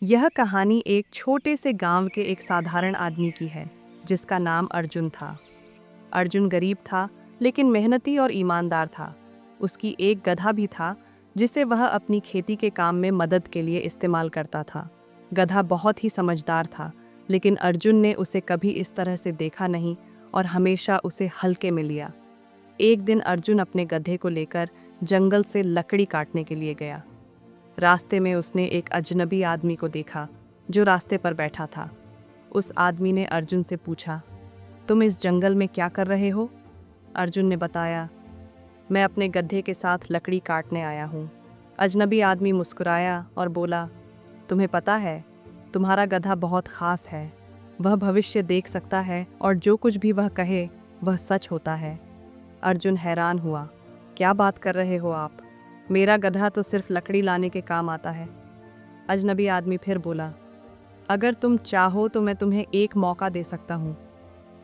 यह कहानी एक छोटे से गांव के एक साधारण आदमी की है जिसका नाम अर्जुन था। अर्जुन गरीब था लेकिन मेहनती और ईमानदार था। उसकी एक गधा भी था जिसे वह अपनी खेती के काम में मदद के लिए इस्तेमाल करता था। गधा बहुत ही समझदार था लेकिन अर्जुन ने उसे कभी इस तरह से देखा नहीं और हमेशा उसे हल्के में लिया। एक दिन अर्जुन अपने गधे को लेकर जंगल से लकड़ी काटने के लिए गया। रास्ते में उसने एक अजनबी आदमी को देखा जो रास्ते पर बैठा था। उस आदमी ने अर्जुन से पूछा, तुम इस जंगल में क्या कर रहे हो? अर्जुन ने बताया, मैं अपने गधे के साथ लकड़ी काटने आया हूँ। अजनबी आदमी मुस्कुराया और बोला, तुम्हें पता है, तुम्हारा गधा बहुत खास है। वह भविष्य देख सकता है और जो कुछ भी वह कहे वह सच होता है। अर्जुन हैरान हुआ, क्या बात कर रहे हो आप? मेरा गधा तो सिर्फ लकड़ी लाने के काम आता है। अजनबी आदमी फिर बोला, अगर तुम चाहो तो मैं तुम्हें एक मौका दे सकता हूँ।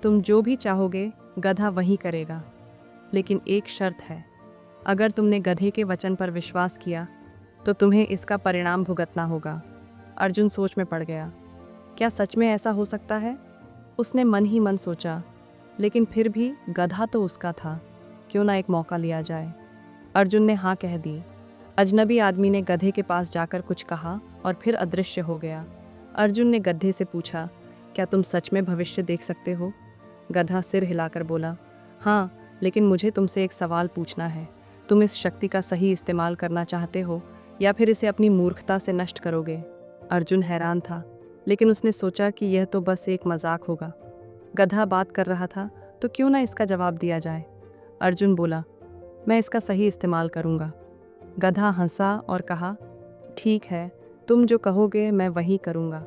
तुम जो भी चाहोगे गधा वही करेगा, लेकिन एक शर्त है। अगर तुमने गधे के वचन पर विश्वास किया तो तुम्हें इसका परिणाम भुगतना होगा। अर्जुन सोच में पड़ गया, क्या सच में ऐसा हो सकता है? उसने मन ही मन सोचा, लेकिन फिर भी गधा तो उसका था, क्यों ना एक मौका लिया जाए। अर्जुन ने हाँ कह दी। अजनबी आदमी ने गधे के पास जाकर कुछ कहा और फिर अदृश्य हो गया। अर्जुन ने गधे से पूछा, क्या तुम सच में भविष्य देख सकते हो? गधा सिर हिलाकर बोला, हाँ, लेकिन मुझे तुमसे एक सवाल पूछना है। तुम इस शक्ति का सही इस्तेमाल करना चाहते हो या फिर इसे अपनी मूर्खता से नष्ट करोगे? अर्जुन हैरान था, लेकिन उसने सोचा कि यह तो बस एक मजाक होगा। गधा बात कर रहा था तो क्यों ना इसका जवाब दिया जाए। अर्जुन बोला, मैं इसका सही इस्तेमाल करूँगा। गधा हंसा और कहा, ठीक है, तुम जो कहोगे मैं वही करूँगा।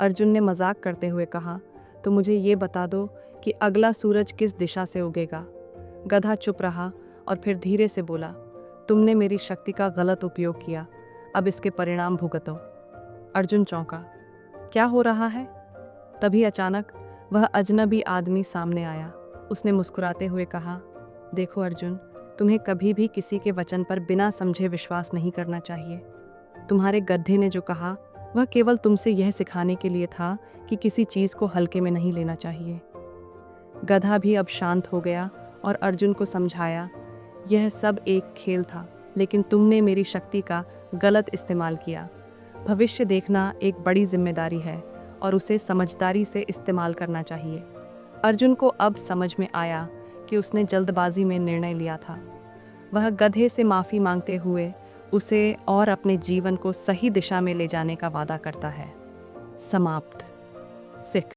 अर्जुन ने मजाक करते हुए कहा, तो मुझे ये बता दो कि अगला सूरज किस दिशा से उगेगा। गधा चुप रहा और फिर धीरे से बोला, तुमने मेरी शक्ति का गलत उपयोग किया, अब इसके परिणाम भुगतो। अर्जुन चौंका, क्या हो रहा है? तभी अचानक वह अजनबी आदमी सामने आया। उसने मुस्कुराते हुए कहा, देखो अर्जुन, तुम्हें कभी भी किसी के वचन पर बिना समझे विश्वास नहीं करना चाहिए। तुम्हारे गधे ने जो कहा वह केवल तुमसे यह सिखाने के लिए था कि किसी चीज़ को हल्के में नहीं लेना चाहिए। गधा भी अब शांत हो गया और अर्जुन को समझाया, यह सब एक खेल था, लेकिन तुमने मेरी शक्ति का गलत इस्तेमाल किया। भविष्य देखना एक बड़ी जिम्मेदारी है और उसे समझदारी से इस्तेमाल करना चाहिए। अर्जुन को अब समझ में आया कि उसने जल्दबाजी में निर्णय लिया था। वह गधे से माफ़ी मांगते हुए उसे और अपने जीवन को सही दिशा में ले जाने का वादा करता है। समाप्त। सिख।